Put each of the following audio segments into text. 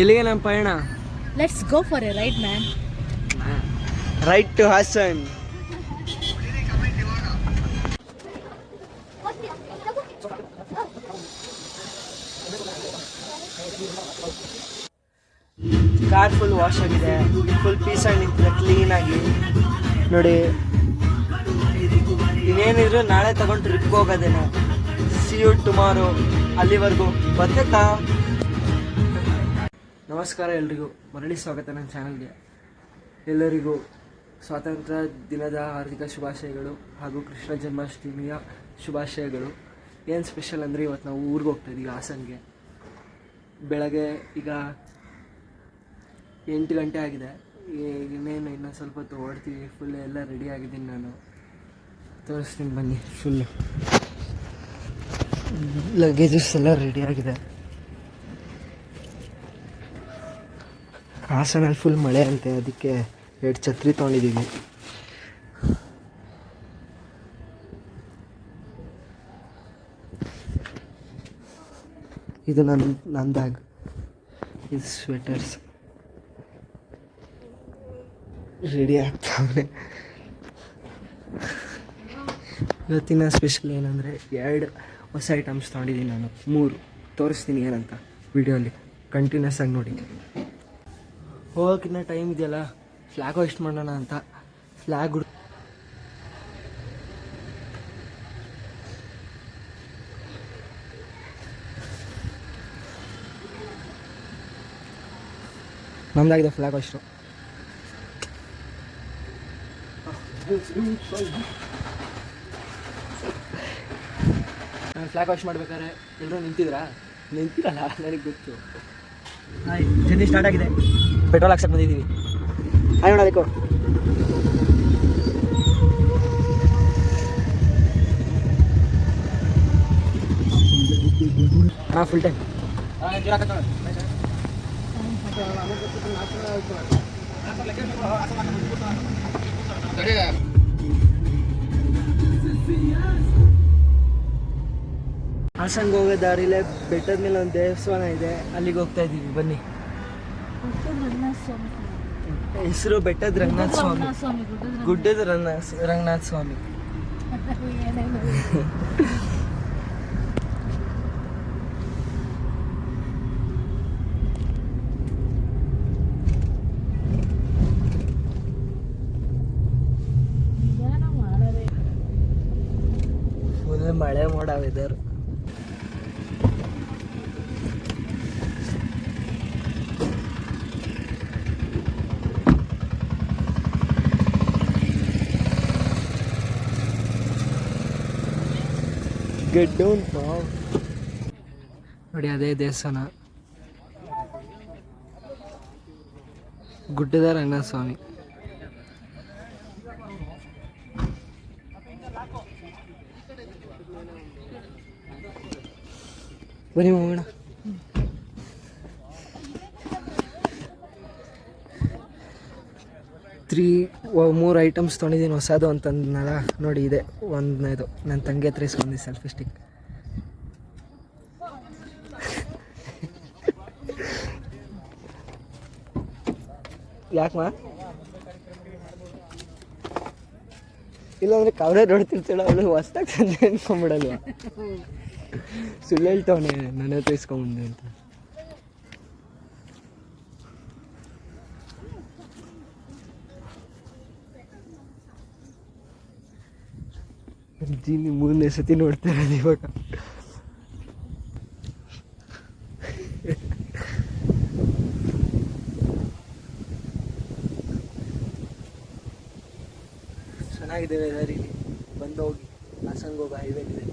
ಎಲ್ಲಿಗೆ ನಮ್ಮ ಪಯಣ? Let's go for a ride, man. Right to Hassan. Car full wash ಆಗಿದೆ, ಫುಲ್ ಪೀಸಾಗಿ ನಿಂತಿದೆ ಕ್ಲೀನಾಗಿ ನೋಡಿ. ಇನ್ನೇನಿದ್ರು ನಾಳೆ ತಗೊಂಡು ಟ್ರಿಪ್ಗೆ ಹೋಗೋದೇನೆ. C you tomorrow. ಅಲ್ಲಿವರೆಗೂ ಬರ್ಬೇಕಾ? ನಮಸ್ಕಾರ ಎಲ್ರಿಗೂ, ಮರಳಿ ಸ್ವಾಗತ ನನ್ನ ಚಾನಲ್ಗೆ. ಎಲ್ಲರಿಗೂ ಸ್ವಾತಂತ್ರ್ಯ ದಿನದ ಹಾರ್ದಿಕ ಶುಭಾಶಯಗಳು ಹಾಗೂ ಕೃಷ್ಣ ಜನ್ಮಾಷ್ಟಮಿಯ ಶುಭಾಶಯಗಳು. ಏನು ಸ್ಪೆಷಲ್ ಅಂದರೆ ಇವತ್ತು ನಾವು ಊರಿಗೆ ಹೋಗ್ತಾಯಿದ್ದೀವಿ, ಹಾಸನ್ಗೆ. ಬೆಳಗ್ಗೆ ಈಗ 8 ಗಂಟೆ ಆಗಿದೆ. ಇನ್ನೂ ಸ್ವಲ್ಪ ಹೊತ್ತು ಓಡ್ತೀವಿ. ಫುಲ್ ಎಲ್ಲ ರೆಡಿ ಆಗಿದ್ದೀನಿ ನಾನು, ತೋರಿಸ್ತೀನಿ ಬನ್ನಿ. ಫುಲ್ ಲಗೇಜಸ್ ಎಲ್ಲ ರೆಡಿ ಆಗಿದೆ. ಹಾಸನಲ್ಲಿ ಫುಲ್ ಮಳೆ ಅಂತೆ, ಅದಕ್ಕೆ 2 ಛತ್ರಿ ತೊಗೊಂಡಿದ್ದೀವಿ. ಇದು ನನ್ನ ಬ್ಯಾಗ್, ಇದು ಸ್ವೆಟರ್ಸ್. ರೆಡಿ ಆಗ್ತಾವೆ. ಇವತ್ತಿನ ಸ್ಪೆಷಲ್ ಏನಂದರೆ 2 ಹೊಸ ಐಟಮ್ಸ್ ತೊಗೊಂಡಿದ್ದೀನಿ ನಾನು. 3 ತೋರಿಸ್ತೀನಿ ಏನಂತ ವಿಡಿಯೋಲಿ, ಕಂಟಿನ್ಯೂಸ್ ಆಗಿ ನೋಡಿ. ಹೋಗೋಕ್ಕಿನ್ನ ಟೈಮ್ ಇದೆಯಲ್ಲ, ಫ್ಲ್ಯಾಗ್ ಹೋಸ್ಟ್ ಮಾಡೋಣ ಅಂತ. ಫ್ಲ್ಯಾಗ್ ನಮ್ದಾಗಿದೆ ಫ್ಲ್ಯಾಗ್ ಹೋಸ್ಟು. ನಾನು ಫ್ಲ್ಯಾಗ್ ಹೋಸ್ಟ್ ಮಾಡ್ಬೇಕಾದ್ರೆ ಎಲ್ಲರೂ ನಿಂತಿರಲ್ಲ, ನನಗೆ ಗೊತ್ತು. ಹಾಯ್, ಜರ್ನಿ ಸ್ಟಾರ್ಟ್ ಆಗಿದೆ. ಪೆಟ್ರೋಲ್ ಹಾಕ್ಸಕ್ಕೆ ಬಂದಿದ್ದೀವಿ. ಹಾಯ್ ನೋಡೋದಕ್ಕೂ ಹಾಂ, ಫುಲ್ ಟೈಮ್ ಹಾಸನ್ಗೆ ಹೋಗೋ ದಾರಿಲೇ ಬೆಟ್ಟದ ಮೇಲೆ ಒಂದು ದೇವಸ್ಥಾನ ಇದೆ, ಅಲ್ಲಿಗೆ ಹೋಗ್ತಾ ಇದ್ದೀವಿ. ಬನ್ನಿ. ಹೆಸರು ಬೆಟ್ಟದ ರಂಗನಾಥ ಸ್ವಾಮಿ, ಗುಡ್ಡದ ರಂಗನಾಥ ಸ್ವಾಮಿ. ಫುಲ್ ಮಳೆ ಮೋಡ ವೆದರ್. ನೋಡಿ, ಅದೇ ದೇವಸ್ಥಾನ, ಗುಡ್ಡದ ರಂಗನಾಥ ಸ್ವಾಮಿ. ಬನ್ನಿ ಹೋಗೋಣ. ಮೂರು ಐಟಮ್ಸ್ ತೊಗೊಂಡಿದ್ದೀನಿ ಹೊಸದು ಅಂತಂದ್ನಲ್ಲ, ನೋಡಿ ಇದೆ ಒಂದನೇದು. ನನ್ನ ತಂಗಿ ಹತ್ರ ಇಸ್ಕೊಂಡಿದ್ದೆ ಸೆಲ್ಫಿ ಸ್ಟಿಕ್. ಯಾಕಮ್ಮ? ಇಲ್ಲಾಂದ್ರೆ ಕವರೇ ನೋಡ್ತಿರ್ತಾಳೆ ಅವಳು, ಹೊಸ್ದಾಗಿ ತಂದೆ ಅನ್ಕೊಂಬಿಡಲ್ವ? ಸುಳ್ಳು ಹೇಳ್ತವನೆ, ನನ್ನ ಹತ್ರ ಇಸ್ಕೊಂಬಂದೆ ಅಂತ. ಜೀನಿ 3ನೇ ಸತಿ ನೋಡ್ತಾ ಇರೋದು ಇವಾಗ. ಚೆನ್ನಾಗಿದೆ ವೆದರ್ ಇಲ್ಲಿ. ಬಂದು ಹೋಗಿ ಹಾಸನ್ಗೆ ಹೋಗೋ ಹೈವೇಲಿದೆ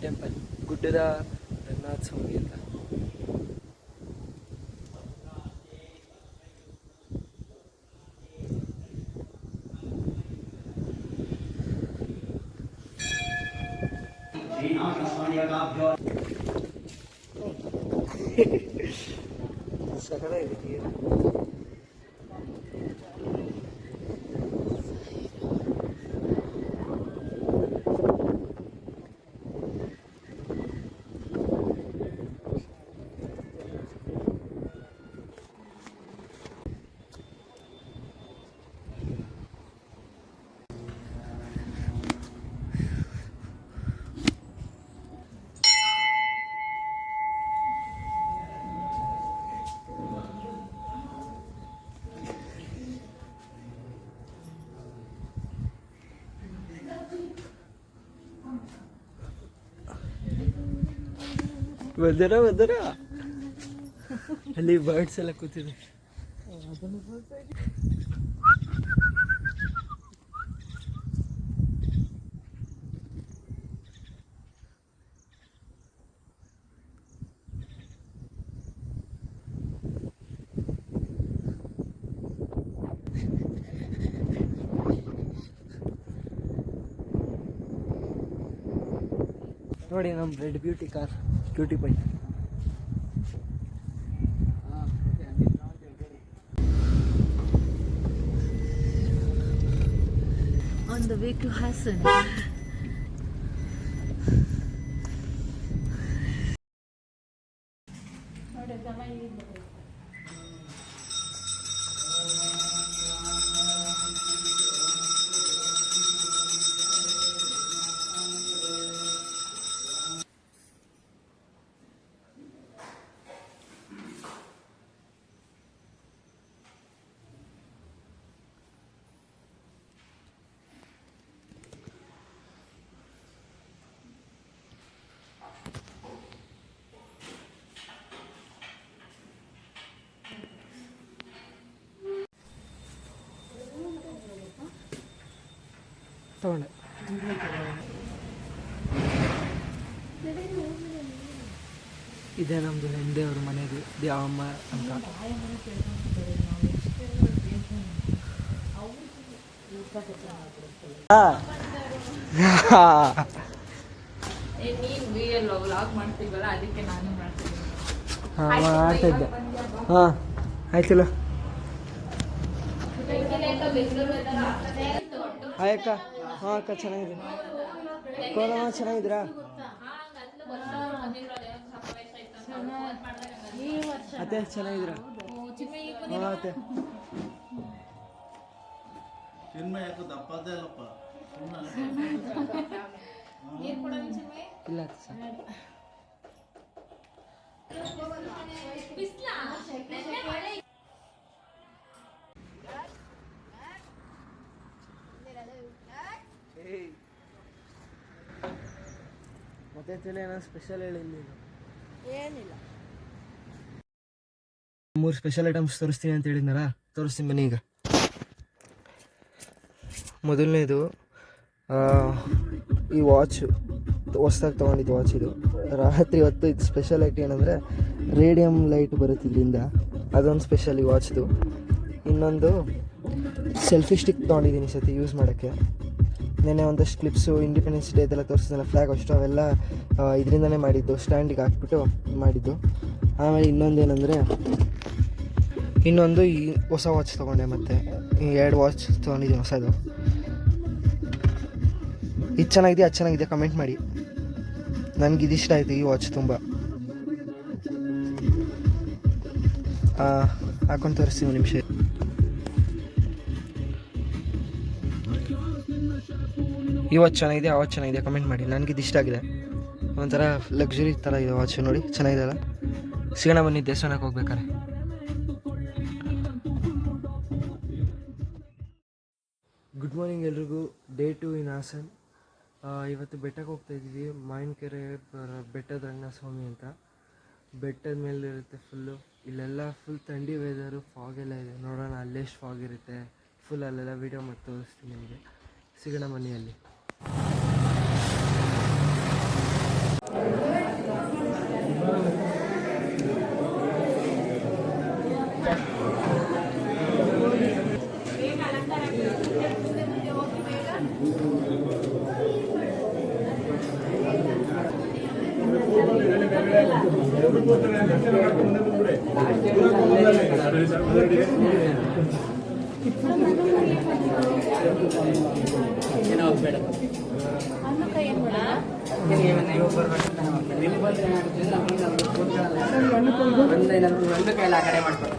ಟೆಂಪಲ್, ಗುಡ್ಡದ ರಂಗನಾಥ ಸ್ವಾಮಿ ಅಂತ. ಸಕಲ ಇದೆ. ಬಂದರ ಅಲ್ಲಿ ಬರ್ಡ್ಸ್ ಎಲ್ಲ ಕೂತಿದೆ. ನೋಡಿ ನಮ್ಮ red beauty car, cutie pie. On the way to Hassan. ತಗೊಂಡೆ. ಇದೇ ನಮ್ಮದು ಹೆಂಡೆ ಅವ್ರ ಮನೆದು ದ್ಯಾವಮ್ಮ ಅಂತ. ಮಾಡ್ತಿದ್ದೆ. ಹಾಂ ಆಯ್ತಲ್ಲ. ಹಾಯ್ ಅಕ್ಕ. ಹಾಂ ಅಕ್ಕ, ಚೆನ್ನಾಗಿದೆ. ಕೋಲಮ್ಮ ಚೆನ್ನಾಗಿದ್ದೀರಾ? ಅತ್ತೆ ಚೆನ್ನಾಗಿದ್ದೀರಾ? ಹಾಂ ಅತ್ತೆ. ಇಲ್ಲ ಸರ್. ಮತ್ತೆ ಏನೋ ಸ್ಪೆಷಲ್ ಹೇಳಿ ನೀನು. ಏನಿಲ್ಲ. 3 ಸ್ಪೆಷಲ್ ಐಟಮ್ಸ್ ತೋರಿಸ್ತೀನಿ ಅಂತ ಹೇಳಿದ್ನಲ್ಲ, ತೋರಿಸ್ತೀನಿ ಬನ್ನಿ. ಈಗ ಮೊದಲನೇದು ಈ ವಾಚು, ಹೊಸ್ದಾಗಿ ತೊಗೊಂಡಿದ್ದು ವಾಚ್. ಇದು ರಾತ್ರಿ ಹೊತ್ತು ಇದು ಸ್ಪೆಷಾಲಿಟಿ ಏನಂದರೆ ರೇಡಿಯಮ್ ಲೈಟ್ ಬರುತ್ತೆ ಇದರಿಂದ, ಅದೊಂದು ಸ್ಪೆಷಲ್ ಈ ವಾಚ್ದು. ಇನ್ನೊಂದು ಸೆಲ್ಫಿ ಸ್ಟಿಕ್ ತೊಗೊಂಡಿದ್ದೀನಿ ಈ ಸತಿ ಯೂಸ್ ಮಾಡೋಕ್ಕೆ. ನೆನ್ನೆ ಒಂದಷ್ಟು ಕ್ಲಿಪ್ಸು ಇಂಡಿಪೆಂಡೆನ್ಸ್ ಡೇ ಅದೆಲ್ಲ ತೋರಿಸಿದ್ನಲ್ಲ, ಫ್ಲ್ಯಾಗ್ ಅಷ್ಟು ಅವೆಲ್ಲ ಇದರಿಂದನೇ ಮಾಡಿದ್ದು, ಸ್ಟ್ಯಾಂಡಿಗೆ ಹಾಕ್ಬಿಟ್ಟು ಮಾಡಿದ್ದು. ಆಮೇಲೆ ಇನ್ನೊಂದು ಈ ಹೊಸ ವಾಚ್ ತೊಗೊಂಡೆ. ಮತ್ತು 2 ವಾಚ್ ತೊಗೊಂಡಿದ್ದೀನಿ ಹೊಸದು. ಇದು ಚೆನ್ನಾಗಿದೆ, ಅದು ಚೆನ್ನಾಗಿದೆ, ಕಮೆಂಟ್ ಮಾಡಿ. ನನಗೆ ಇದಿಷ್ಟ ಆಯಿತು ಈ ವಾಚ್ ತುಂಬ. ಹಾಕೊಂಡು ತೋರಿಸ್ತೀನಿ ಒಂದು ನಿಮಿಷ. ಈ ವಾಚ್ ಚೆನ್ನಾಗಿದೆ, ಆ ವಾಚ್ ಚೆನ್ನಾಗಿದೆ, ಕಮೆಂಟ್ ಮಾಡಿ. ನನಗೆ ಇದಿಷ್ಟ ಆಗಿದೆ. ಒಂಥರ ಲಕ್ಸುರಿ ಥರ ಇದೆ ವಾಚ್, ನೋಡಿ ಚೆನ್ನಾಗಿದೆ ಅಲ್ಲ. ಸಿಗೋಣ ಬನ್ನಿ ದೇವಸ್ಥಾನಕ್ಕೆ ಹೋಗ್ಬೇಕಾರೆ. ಗುಡ್ ಮಾರ್ನಿಂಗ್ ಎಲ್ರಿಗೂ. ಡೇ 2 ಇನ್ ಹಾಸನ್. ಇವತ್ತು ಬೆಟ್ಟಕ್ಕೆ ಹೋಗ್ತಾಯಿದ್ದೀವಿ. ಮಾವಿನಕೆರೆ ಬೆಟ್ಟದ ರಂಗಸ್ವಾಮಿ ಅಂತ. ಬೆಟ್ಟದ ಮೇಲೆ ಇರುತ್ತೆ ಫುಲ್ಲು. ಇಲ್ಲೆಲ್ಲ ಫುಲ್ ಥಂಡಿ ವೆದರು, ಫಾಗೆಲ್ಲ ಇದೆ. ನೋಡೋಣ ಅಲ್ಲೆಷ್ಟು ಫಾಗ್ ಇರುತ್ತೆ. ಫುಲ್ ಅಲ್ಲೆಲ್ಲ ವೀಡಿಯೋ ಮಾಡಿ ತೋರಿಸ್ತೀನಿ ನಿಮಗೆ. ಸಿಗೋಣ ಮನೆಯಲ್ಲಿ. ಒಂದು ಕೈಲ ಆ ಕಡೆ ಮಾಡ್ಕೊಡ್ತಾರೆ.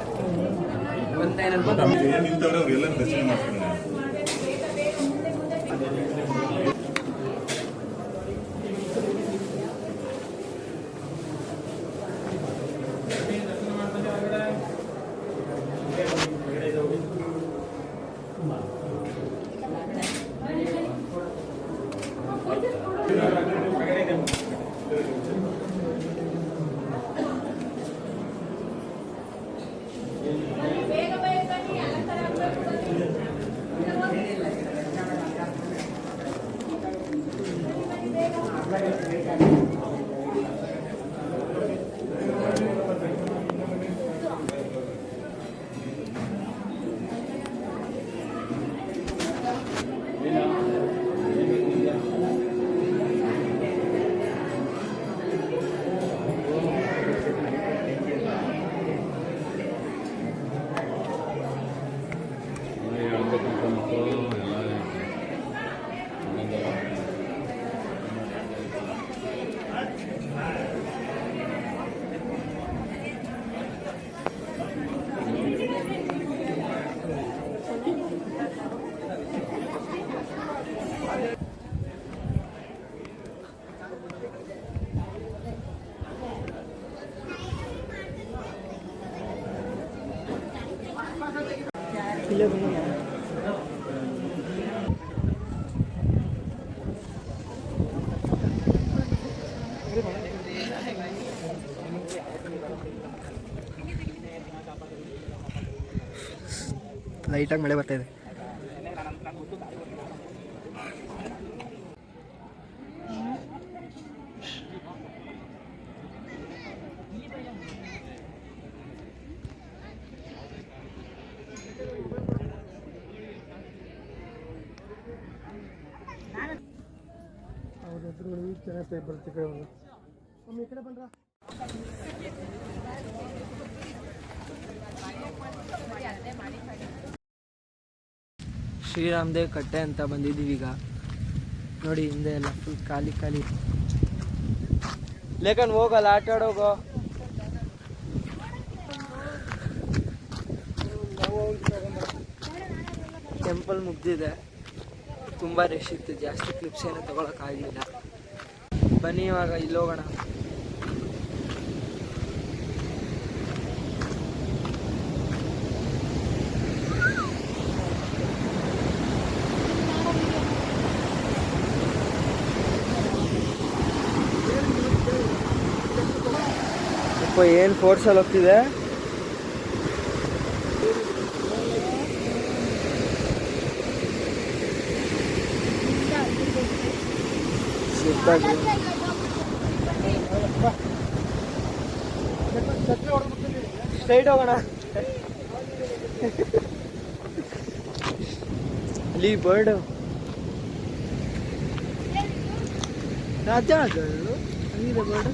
ಲೈಟಾಗಿ ಮಳೆ ಬರ್ತಾ ಇದೆ. ಶ್ರೀರಾಮದೇವ್ ಕಟ್ಟೆ ಅಂತ ಬಂದಿದ್ದೀವಿ ಈಗ. ನೋಡಿ ಹಿಂದೆ ಎಲ್ಲ ಫುಲ್ ಖಾಲಿ ಖಾಲಿ. ಲೇಕನ್ ಹೋಗಲ್ಲ, ಆಟ ಆಡೋಗೋ. ಟೆಂಪಲ್ ಮುಗ್ದಿದೆ, ತುಂಬ ರಶ್ ಇತ್ತು, ಜಾಸ್ತಿ ಕ್ಲಿಪ್ಸ್ ಏನೂ ತೊಗೊಳಕ್ಕಾಗಲಿಲ್ಲ. ಬನ್ನಿ ಇವಾಗ ಇಲ್ಲಿ ಹೋಗೋಣ. ಏನು ಫೋರ್ಸಲ್ಲಿ ಹೋಗ್ತಿದೆ. ಸ್ಟ್ರೈಟ್ ಹೋಗೋಣ. ಅಲ್ಲಿ ಬರ್ಡ್ ರಾಜಗಳು ಹಂಗಿದೆ ಬರ್ಡ್.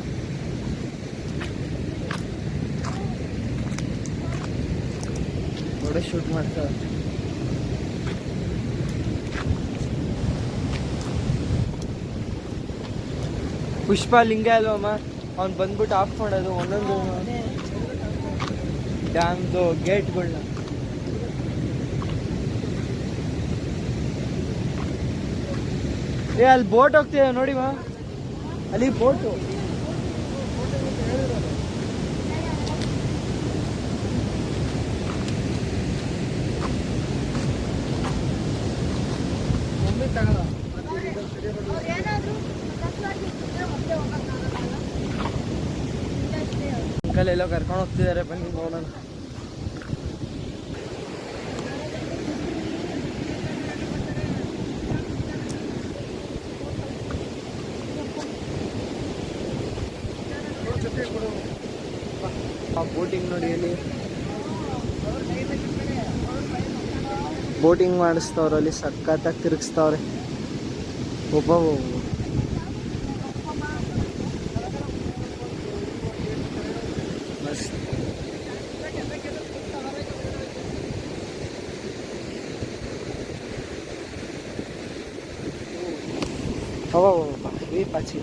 ಫೋಟೋ ಶೂಟ್ ಮಾಡ್ತಾರೆ. ಪುಷ್ಪ ಲಿಂಗ ಅಲ್ವಮ್ಮ, ಅವ್ನು ಬಂದ್ಬಿಟ್ಟು ಆಫ್ ಮಾಡೋದು ಒಂದೊಂದು ಡ್ಯಾಮ್ದು ಗೇಟ್ಗಳನ್ನ. ಅಲ್ಲಿ ಬೋಟ್ ಹೋಗ್ತಿದೆ ನೋಡಿಮ್ಮ, ಅಲ್ಲಿ ಬೋಟು. ಅಂಕಲ್ ಎಲ್ಲೋ ಕರ್ಕೊಂಡು ಹೋಗ್ತಿದ್ದಾರೆ, ಬನ್ನಿ ನೋಡೋಣ. ಬೋಟಿಂಗ್ ನೋಡಿ, ಅಲ್ಲಿ ಬೋಟಿಂಗ್ ಮಾಡಿಸ್ತವ್ರೆ, ಅಲ್ಲಿ ಸಖತ್ತಾಗಿ ತಿರುಗಿಸ್ತವ್ರೆ. ಒಬ್ಬ ಮಸ್ತ್. ಈ ಪಾಚಿ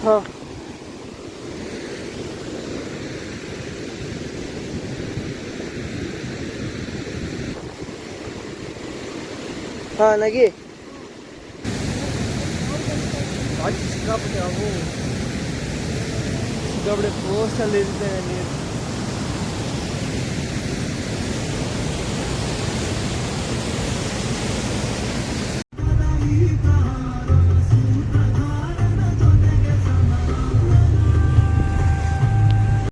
ಹಾಂ. ಹಾಂ ನಗಿ ಸಿಕ್ಕಾಪಟ್ಟೆ, ಅವು ಸಿಕ್ಕಾಪಟ್ಟೆ ಫೋರ್ಸಲ್ಲಿ ಇರುತ್ತೆ ನೀರು.